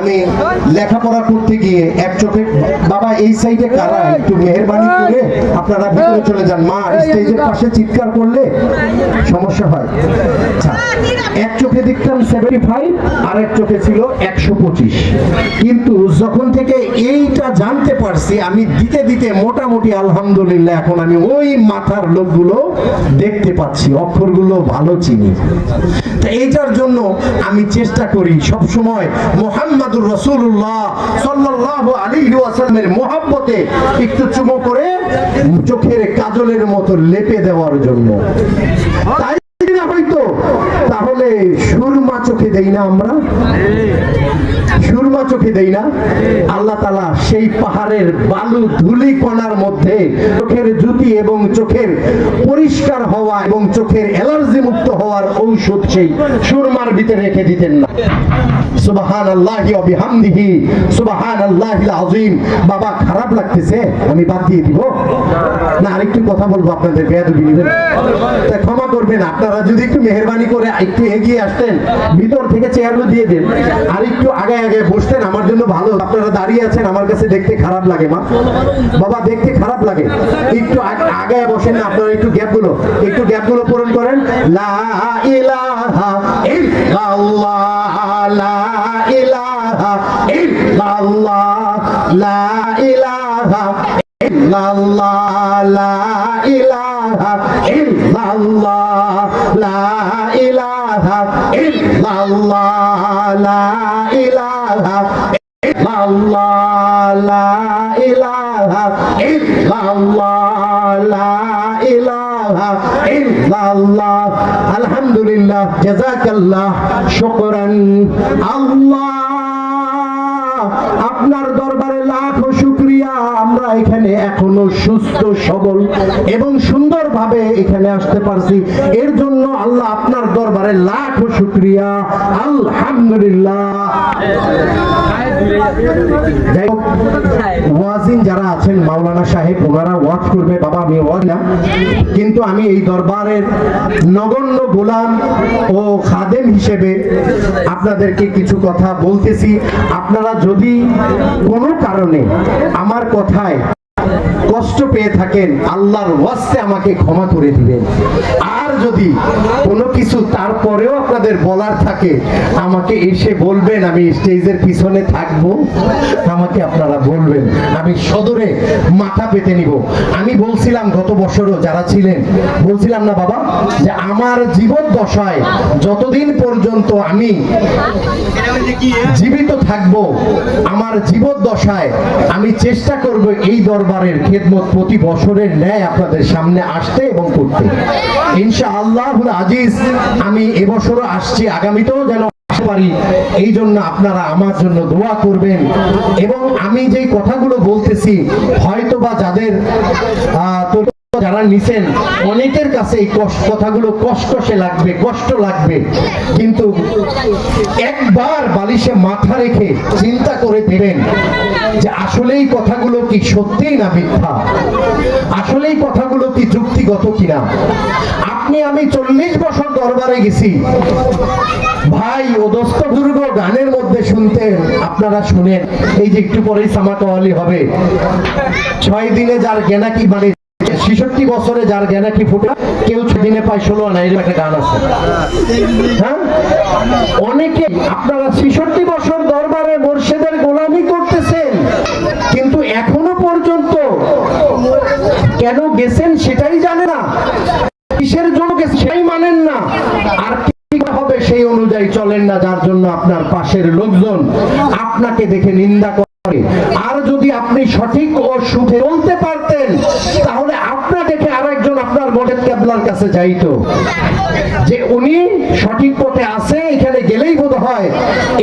আমি লেখাপড়া করতে গিয়ে এক চোখে, বাবা এই সাইডে কারা একটু মেহেরবানি করে আপনারা ভিতরে চলে যান, মা স্টেজের পাশে চিৎকার করলে সমস্যা হয়। আচ্ছা, এক চোখে দেখতাম 75 আর এক চোখে ছিল 125, কিন্তু যখন থেকে এইটা জানতে পারছি আমি দিতে দিতে মোটামুটি আলহামদুলিল্লাহ এখন আমি ওই মাথার লোকগুলো দেখতে পাচ্ছি, অক্ষরগুলো ভালো চিনি। তো এইটার জন্য আমি চেষ্টা করি সব সময় মুহাম্মাদুর রাসূলুল্লাহ সাল্লাল্লাহু আলাইহি ওয়াসাল্লামের মহব্বতে একটু চুমো করে চোখের কাজলের মতো লেপে দেওয়ার জন্য। তাই না হয়তো তাহলে সুরমা চোখে দেই না আমরা, সুরমা চোখে দেই না। আল্লাহ তাআলা সেই পাহাড়ের বালু ধুলি কণার মধ্যে চোখের জ্যোতি এবং চোখের পরিষ্কার হওয়া এবং চোখের অ্যালার্জি মুক্ত হওয়ার ঔষধ সেই সুরমার ভিতরে রেখে দিতেন না। সুবহানাল্লাহি ওয়া বিহামদিহি সুবহানাল্লাহিল আযীম। বাবা খারাপ লাগতেছে আমি বাদ দিয়ে দিব না, আরেকটু কথা বলবো আপনাদের, বেয়াদবি নেবেন, ক্ষমা করবেন। আপনারা যদি একটু মেহেরবানি করে একটু এগিয়ে আসতেন, ভিতর থেকে চেয়ারগুলো দিয়ে দেন, আর একটু আগে আগে বসতেন আমার জন্য ভালো। আপনারা দাঁড়িয়ে আছেন আমার কাছে দেখতে খারাপ লাগে, মা বাবা দেখতে খারাপ লাগে, একটু আগে বসেন না, আপনারা একটু গ্যাপগুলো পূরণ করেন। লা ইলাহা ইল্লাল্লাহ লা ইলাহা ইল্লাল্লাহ লা ইলাহা ইল্লাল্লাহ লা ইলাহা ইল্লাল্লাহ লা ইলাহা ইল্লাল্লাহ লা ইলাহা ইল্লাল্লাহ লা ইলাহা ইল্লাল্লাহ লা ইলাহা ইল্লাল্লাহ। আলহামদুলিল্লাহ, জাযাকাল্লাহ, শুকরান। আল্লাহ আপনার দরবারে লাখো শুকরিয়া, আমরা এখানে এখনো সুস্থ সবল এবং সুন্দরভাবে এখানে আসতে পারছি, এর জন্য আল্লাহ আপনার দরবারে লাখো শুকরিয়া। আলহামদুলিল্লাহ। ওয়াজিন যারা আছেন, মাওলানা সাহেব ওনারা ওয়াজ করবে, বাবা আমি ওয়াজ না, কিন্তু আমি এই দরবারের নগণ্য গোলাম ও খাদেম হিসেবে আপনাদেরকে কিছু কথা বলতেছি। আপনারা যদি কোনো কারণে আমার কথায় কষ্ট পেয়ে থাকেন, আল্লাহর ওয়াস্তে আমাকে ক্ষমা করে দিবেন। আর যদি কোনো কিছু তারপরেও আপনাদের বলার থাকে আমাকে এসে বলবেন, আমি স্টেজের পিছনে থাকবো, আমাকে আপনারা বলবেন, আমি সদরে মাথা পেতে নিব। আমি বলছিলাম গত বছরও যারা ছিলেন, বলছিলাম না বাবা যে আমার জীবদ্দশায় যতদিন পর্যন্ত আমি জীবিত থাকবো, আমার জীবদ্দশায় আমি চেষ্টা করব এই দরবারের খেদমত প্রতি বছরের ন্যায় আপনাদের সামনে আসতে এবং করতে। ইনশাআল্লাহুল আজিজ আমি এবছরও আসছি, আগামীতেও যেন আসতে পারি, এই জন্য আপনারা আমার জন্য দোয়া করবেন। এবং আমি যেই কথাগুলো বলতেছি হয়তোবা যারা নিছেন অনেকের কাছে এই কথাগুলো কষ্টে লাগবে, কষ্ট লাগবে, কিন্তু একবার বালিশে মাথা রেখে চিন্তা করে দেবেন যে আসলে এই কথাগুলো কি সত্যিই না মিথ্যা, আসলে এই কথাগুলো কি যুক্তিগত কিনা। আমি 40 বছর দরবারে গেছি ভাই, ও দোস্ত দুর্গ গানের মধ্যে শুনতেন, আপনারা শুনেন, এই যে একটু পরেই সামাকাওয়ালি হবে, 6 দিনে যার জ্ঞানাকি, মানে 66 বছরে যার জ্ঞানাকি ফুটে, কেউ 6 দিনে পায় 16 আনা, এরকম একটা গান আছে। হ্যাঁ, অনেকে আপনারা 66 বছর দরবারে মুর্শিদের গোলামি করতেছেন, কিন্তু এখনো পর্যন্ত কেন গেছেন সেটাই জানে না, কিসের জন্য গেছেন সেটাই মানেন না, আর কি হবে সেই অনুযায়ী চলেন না, যার জন্য আপনার পাশের লোকজন আপনাকে দেখে নিন্দা করে। আর যদি আপনি সঠিক ও সুখে বলতে পারতেন, তাহলে আপনার দেখে আরেকজন আপনার মোর্শেদ কেবলার কাছে যাইতো যে উনি সঠিক পথে আছে, এখানে গেলেই বোধ হয়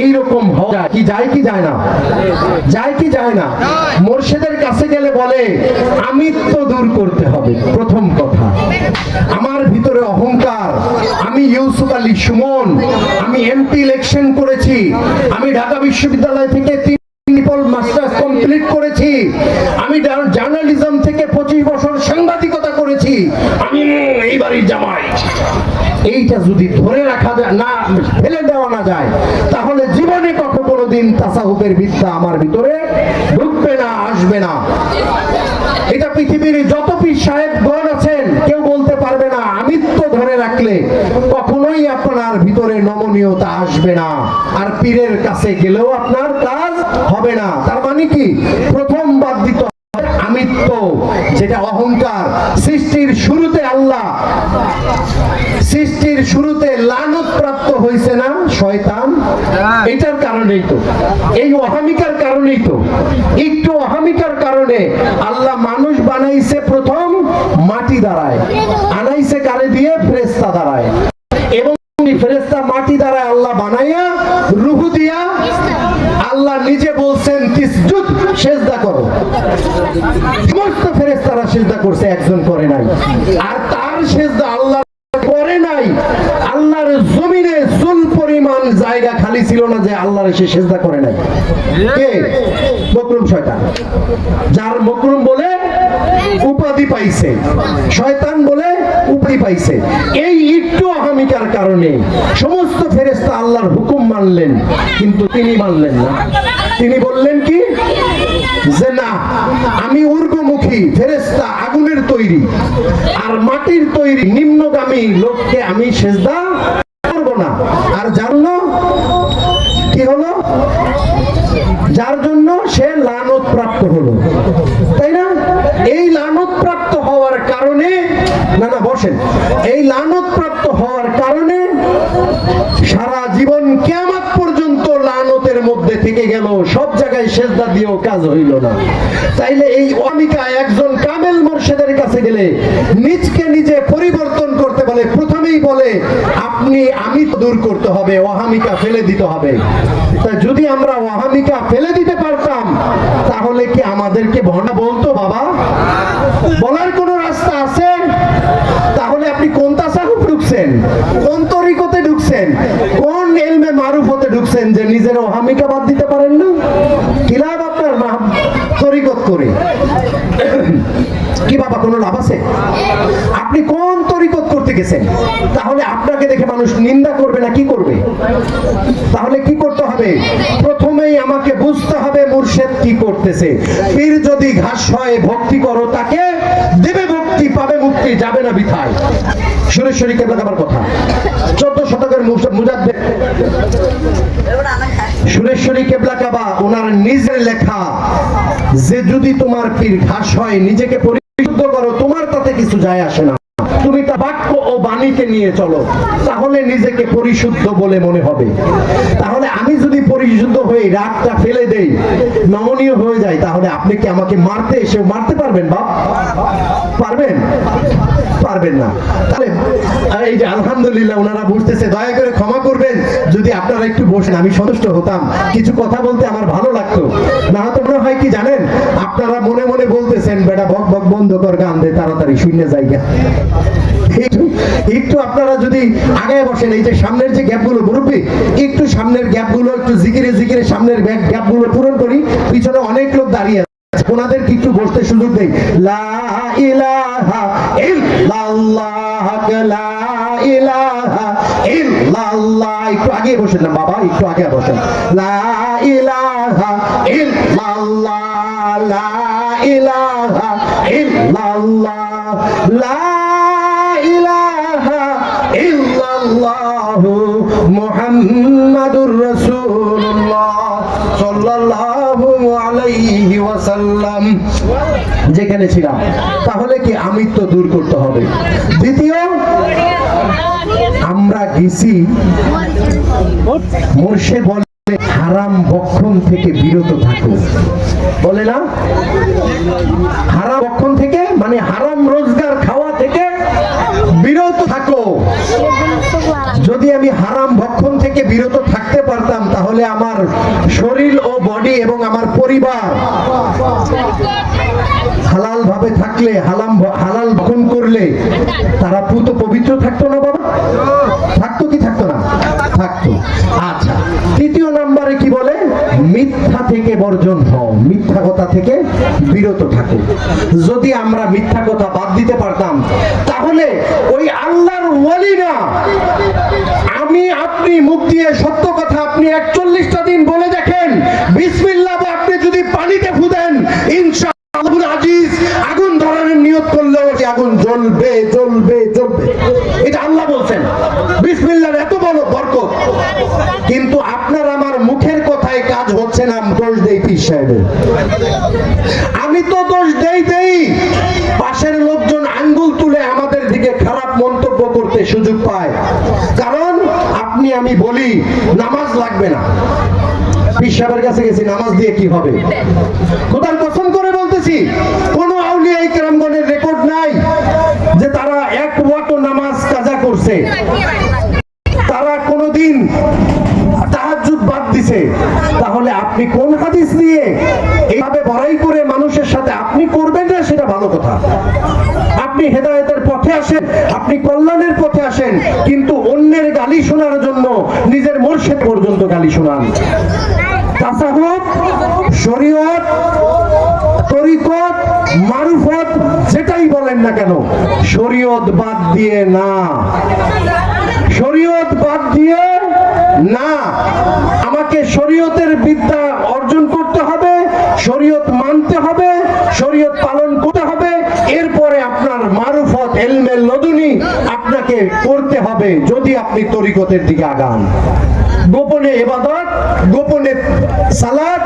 এইরকম হয়। কি যায় কি যায় না, যায় কি যায় না। মোর্শেদের কাছে গেলে বলে আমিত্ব দূর করতে হবে, প্রথম কথা। আমার ভিতরে অহংকার, আমি ইউসুফ আলী সুমন, আমি এমপি ইলেকশন করেছি, আমি ঢাকা বিশ্ববিদ্যালয় থেকে মাস্টার্স কমপ্লিট করেছি, আমি জার্নালিজম থেকে 25 বছর সাংবাদিকতা করেছি, আমি এই বাড়ির জামাই। এইটা যদি ধরে রাখা যায় না, ফেলে দেওয়া না যায়, তাহলে জীবনে কোনোদিন তাসাউফের বিদ্যা আমার ভিতরে ঢুকবে না, আসবে না। এটা পৃথিবীর যত পীর সাহেবগণ আছেন কেউ বলতে পারবে না আমিত্ব ধরে রাখলে কখনোই আপনার ভিতরে নমনীয়তা আসবে না, আর পীরের কাছে গেলেও আপনার কাজ হবে না। তার মানে কি, প্রথম বাদ দিতে আমিত্ব, যেটা অহংকার। সৃষ্টির শুরুতে আল্লাহ, সৃষ্টির শুরুতে লানত প্রাপ্ত হয়েছে না শয়তান? এটার কারণেই তো, এই অহমিকার কারণেই তো, একটু অহমিকার কারণে আল্লাহ মানুষ বানাইছে প্রথম মাটি দ্বারায়, আনাইছে কারে দিয়ে? ফেরেশতা দ্বারায়। এবং ফেরেশতা মাটি দ্বারা আল্লাহ বানাইয়া রূহ দিয়া আল্লাহ নিজে বলছেন তিসজুদ, সিজদা করো। সমস্ত ফেরেশতারা সিজদা করছে, একজন করে নাই। আর তার সিজদা আল্লাহ করে নাই। আল্লাহর জমিনে চুল পরিমাণ জায়গা খালি ছিল না যে আল্লাহর সে সিজদা করে নাই। কে? মকরুম শয়তান। যার মকরুম বলে উপাধি পাইছে, শয়তান বলে উপাধি পাইছে। এই একটু অহমিকার কারণে সমস্ত ফেরেশতা আল্লাহর হুকুম মানলেন, কিন্তু তিনি মানলেন না। তিনি বললেন কি, যে না, আমি ঊর্ধ্বমুখী ফেরেশতা, আগুনের তৈরি আর মাটির তৈরি নিম্নগামী লোককে আমি সিজদা করব না। আর জানলো কি হলো? যার জন্য সে লানত প্রাপ্ত হলো, তাই না? এই লানত প্রাপ্ত হওয়ার কারণে, না না বসেন, এই লানত প্রাপ্ত হওয়ার কারণে সারা জীবন কিয়ামত পর্যন্ত লানতের মধ্যে থেকে গেল, সব জায়গায় সিজদা দিয়েও কাজ হইল না। তাইলে এই অহমিকা একজন কামেল মুর্শিদের কাছে গেলে নিজকে নিজে পরিবর্তন করতে বলে, প্রথমেই বলে আপনি আমি দূর করতে হবে, অহমিকা ফেলে দিতে হবে। তা যদি আমরা অহমিকা ফেলে দিতে পারতাম তাহলে কি আমাদেরকে ভণ্ডা বলতো? বাবা, বলার কোনো রাস্তা আছে? তাহলে আপনি কোন তাসাউফ ঢুকছেন, কোন তরিকতে ঢুকছেন, কোন ইলমে মারুফতে ঢুকছেন যে নিজের অহমিকা বাদ দিতে পারেন না? কি লাভ আপনার তরিকত করে? কি বাবা, কোনো লাভ আছে? আপনি কোন তরিকত করতে গেছেন? তাহলে আপনাকে দেখে মানুষ নিন্দা করবে না কি করবে? তাহলে কি করতে হবে? প্রথমেই আমাকে বুঝতে হবে মুর্শিদ কি করতেছে। পীর যদি ঘাস হয়, ভক্তি করো তাকে, দেবে মুক্তি, পাবে মুক্তি, যাবে না বিথায়। সুরেশ্বরী কেবলা আমার কথা, 14 শতকের মুজাদ্দিদ সুরেশ্বরী কেবলা কাবা ওনার নিজের লেখা, যে যদি তোমার পীর ঘাস হয় নিজেকে পরিশুদ্ধ করো, তোমার তাতে কিছু যায় আসে না। তুমি তা বাক্য ও বাণীকে নিয়ে চলো, তাহলে নিজেকে পরিশুদ্ধ বলে মনে হবে। তাহলে আমি যদি পরিশুদ্ধ হয়ে রাগটা ফেলে দেই, নমনীয় হয়ে যায়, তাহলে আপনি কি আমাকে মারতে এসেও মারতে পারবেন? বাপ, পারবেন? পারবেন না। তাহলে এই যে আলহামদুলিল্লাহ ওনারা বুঝতেছে, দয়া করে ক্ষমা করবেন যদি আপনারা একটু বসেন, আমি সন্তুষ্ট হতাম, কিছু কথা বলতে আমার ভালো লাগতো। না হয়তো মনে হয় কি জানেন, আপনারা মনে মনে বলতেছেন বেটা বক বক বন্ধ কর, গান দে তাড়াতাড়ি, শূন্য জায়গা। একটু আপনারা যদি আগে বসেন, এই যে সামনের যে গ্যাপগুলো, মুরব্বী একটু সামনের গ্যাপগুলো একটু জিকিরে জিকিরে সামনের গ্যাপগুলো পূরণ করি। পিছনে অনেক লোক দাঁড়িয়ে আছে, ওনাদের কি একটু বসতে সুযোগ দেই। লা ইলাহা ইল্লাল্লাহ, লা ইলাহা ইল্লাল্লাহ। একটু আগে বসেন না বাবা, একটু আগে বসেন। লা ইলাহা ইল্লাল্লাহ, লা ইলাহা ইল্লাল্লাহ, লা ইলাহা ইল্লাল্লাহু মুহাম্মাদুর রাসূলুল্লাহ সাল্লাল্লাহু আলাইহি ওয়াসাল্লাম। যেখানে ছিলাম, তাহলে কি আমিত্ব দূর করতে হবে। দ্বিতীয়, আমরা গেছি, মুর্শিদ বলে হারাম ভক্ষণ থেকে বিরত থাকো, বলে না? হারাম ভক্ষণ থেকে মানে হারাম রোজগার খাওয়া থেকে বিরত থাকো। যদি আমি হারাম ভক্ষণ থেকে বিরত থাকতে পারতাম, তাহলে আমার শরীর ও বডি এবং আমার পরিবার হালাল ভাবে থাকলে, হালাল ভক্ষণ করলে তারা পুত পবিত্র থাকতো না বাবা? থাকতো কি থাকতো না? থাকতো। আচ্ছা, তৃতীয় নম্বরে কি বলে? মিথ্যা থেকে বর্জন হও, মিথ্যা কথা থেকে বিরত থাকো। যদি আমরা মিথ্যা কথা বাদ দিতে পারতাম তাহলে ওই আল্লাহর ওয়ালি না, আমি আপনি মুখ দিয়ে সত্য কথা আপনি 41টা দিন বলে দেখেন, বিসমিল্লাহ আপনি যদি পানিতে ফুদেন ইনশাআল্লাহ আজিজ আগুন ধরানোর নিয়ত করলেও আগুন জ্বলবে জ্বলবে জ্বলবে। এটা আল্লাহ বলছেন, বিসমিল্লাহর এত বড় বরকত। কিন্তু আপনার আমার মুখের কথায় কাজ হচ্ছে না। দোষ দেই পীর সাহেবের, আমি তো দোষ দেই, পাশের লোকজন আঙ্গুল তুলে আমাদের দিকে খারাপ মন্তব্য করতে সুযোগ পায়। কারণ আপনি আমি বলি নামাজ লাগবে না, পীর সাহেবের কাছে গেছি নামাজ দিয়ে কি হবে? খোদার কসম করে বলতেছি, কোন আউলিয়া ইকরামগণের রেকর্ড নাই যে তারা এক ওয়াক্ত নামাজ কাজা করছে, তারা কোনদিন তাহাজ্জুদ বাদ দিছে। তাহলে আপনি কোন হাদিস নিয়ে এইভাবে বড়াই করে মানুষের সাথে আপনি করবেন না, সেটা ভালো কথা। আপনি হেদায়েতের পথে আসেন, আপনি কল্যাণের পথে আসেন, কিন্তু অন্যের গালি শোনার জন্য নিজের মুর্শিদ পর্যন্ত গালি শোনান। তাসাহুফ, শরীয়ত, তরিকত, মারুফত যেটাই বলেন না কেন, শরীয়ত বাদ দিয়ে না, শরীয়ত বাদ দিয়ে না। আমাকে শরীয়তের বিদ্যা অর্জন করতে হবে, শরীয়ত মানতে হবে, শরীয়ত পালন করতে হবে, এরপরে আপনার মারুফত ইলমে লদুনি আপনাকে করতে হবে যদি আপনি তরিকতের দিকে আগান। গোপনে ইবাদত, গোপনে সালাত,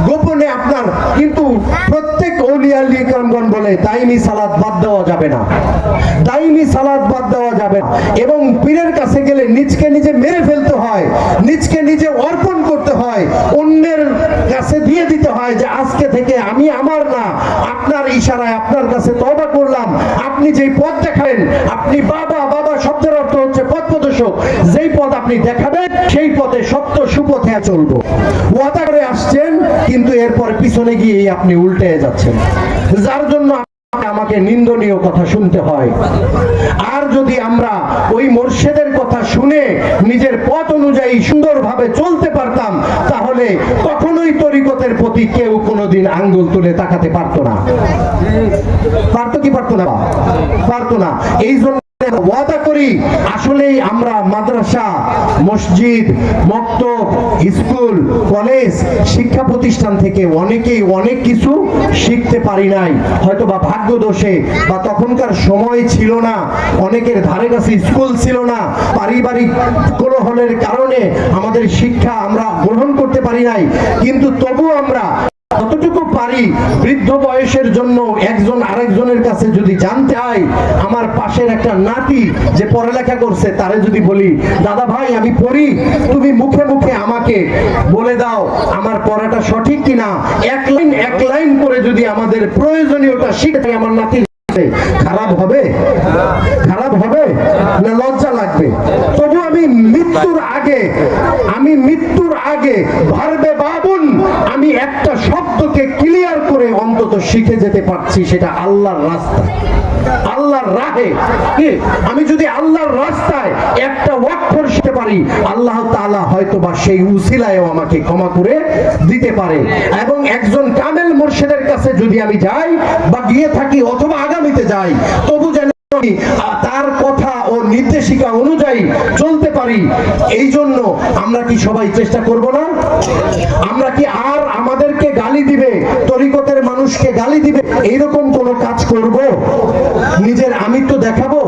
গোপনে আপনার, কিন্তু প্রত্যেক আউলিয়া ইকরামগণ বলে দাইমি সালাত বাদ দেওয়া যাবে না, দাইমি সালাত বাদ দেওয়া যাবে না। এবং পীরের কাছে গেলে নিজকে নিজে মেরে ফেলতে হয়, নিজকে নিজে অর্পণ করতে হয়, অন্যের কাছে দিয়ে দিতে হয় যে আজকে থেকে আমি আমার না, আপনার ইশারায় আপনার কাছে তওবা করলাম। আপনি যেই পথ দেখাবেন, আপনি বাবা বাবা শব্দের অর্থ হচ্ছে পথ প্রদর্শক, যেই পথ আপনি দেখাবেন সেই পথে সত্য সুপথে চলবো। ওয়াদা করে আসছেন কিন্তু এরপর পিছনে গিয়ে আপনি উল্টে যাচ্ছেন, যার জন্য আমাকে নিন্দনীয় কথা শুনতে হয়। আর যদি আমরা ওই মুর্শিদের কথা শুনে নিজের পথ অনুযায়ী সুন্দরভাবে চলতে পারতাম তাহলে কখনোই তরিকতের প্রতি কেউ কোনোদিন আঙ্গুল তুলে তাকাতে পারতো না। পারতো কি পারতো না? পারতো না। এই জন্য ওয়াদা করি, আসলেই আমরা মাদ্রাসা, মসজিদ, মক্তব, স্কুল, কলেজ, শিক্ষা প্রতিষ্ঠান থেকে অনেকেই অনেক কিছু শিখতে পারি নাই, হয়তো বা ভাগ্য দোষে, বা তখনকার সময় ছিল না, অনেকের ধারে কাছে স্কুল ছিল না, পারিবারিক কোলাহলের কারণে আমাদের শিক্ষা আমরা গ্রহণ করতে পারি নাই। কিন্তু তবু আমরা যতটুকু পারি বৃদ্ধ বয়সের জন্য একজন আরেকজনের কাছে যদি জানতে হয়, আমার পাশের একটা নাতি যে পড়ালেখা করছে তারে যদি বলি দাদা ভাই আমি পড়ি, তুমি মুখে মুখে আমাকে বলে দাও আমার পড়াটা সঠিক কিনা, এক লাইন করে যদি আমাদের প্রয়োজনীয়তা শিখে আমার নাতি, খারাপ হবে? খারাপ হবে না লজ্জা লাগবে? তবু আমি মৃত্যুর আগে ভারবে বাবুন আমি একটা শব্দকে ক্লিয়ার করে অন্তত শিখে যেতে পারছি, সেটা আল্লাহর রাস্তা, আল্লাহর রাহে। আমি যদি আল্লাহর রাস্তায় একটা অক্ষর শিখতে পারি, আল্লাহ তাআলা হয়তো বা সেই উসিলায়ও আমাকে ক্ষমা করে দিতে পারে। এবং একজন কামেল মুর্শিদের কাছে যদি আমি যাই বা গিয়ে থাকি অথবা আগামীতে যাই, তবু যেন তার কথা ও নির্দেশিকা অনুযায়ী চলতে পারি। এই জন্য আমরা কি সবাই চেষ্টা করব না? আমরা কি আর আমাদেরকে গালি দিবে, তরিকতের মানুষকে গালি দিবে, এইরকম কোন কাজ করব? নিজের আমিত্ব দেখাবো?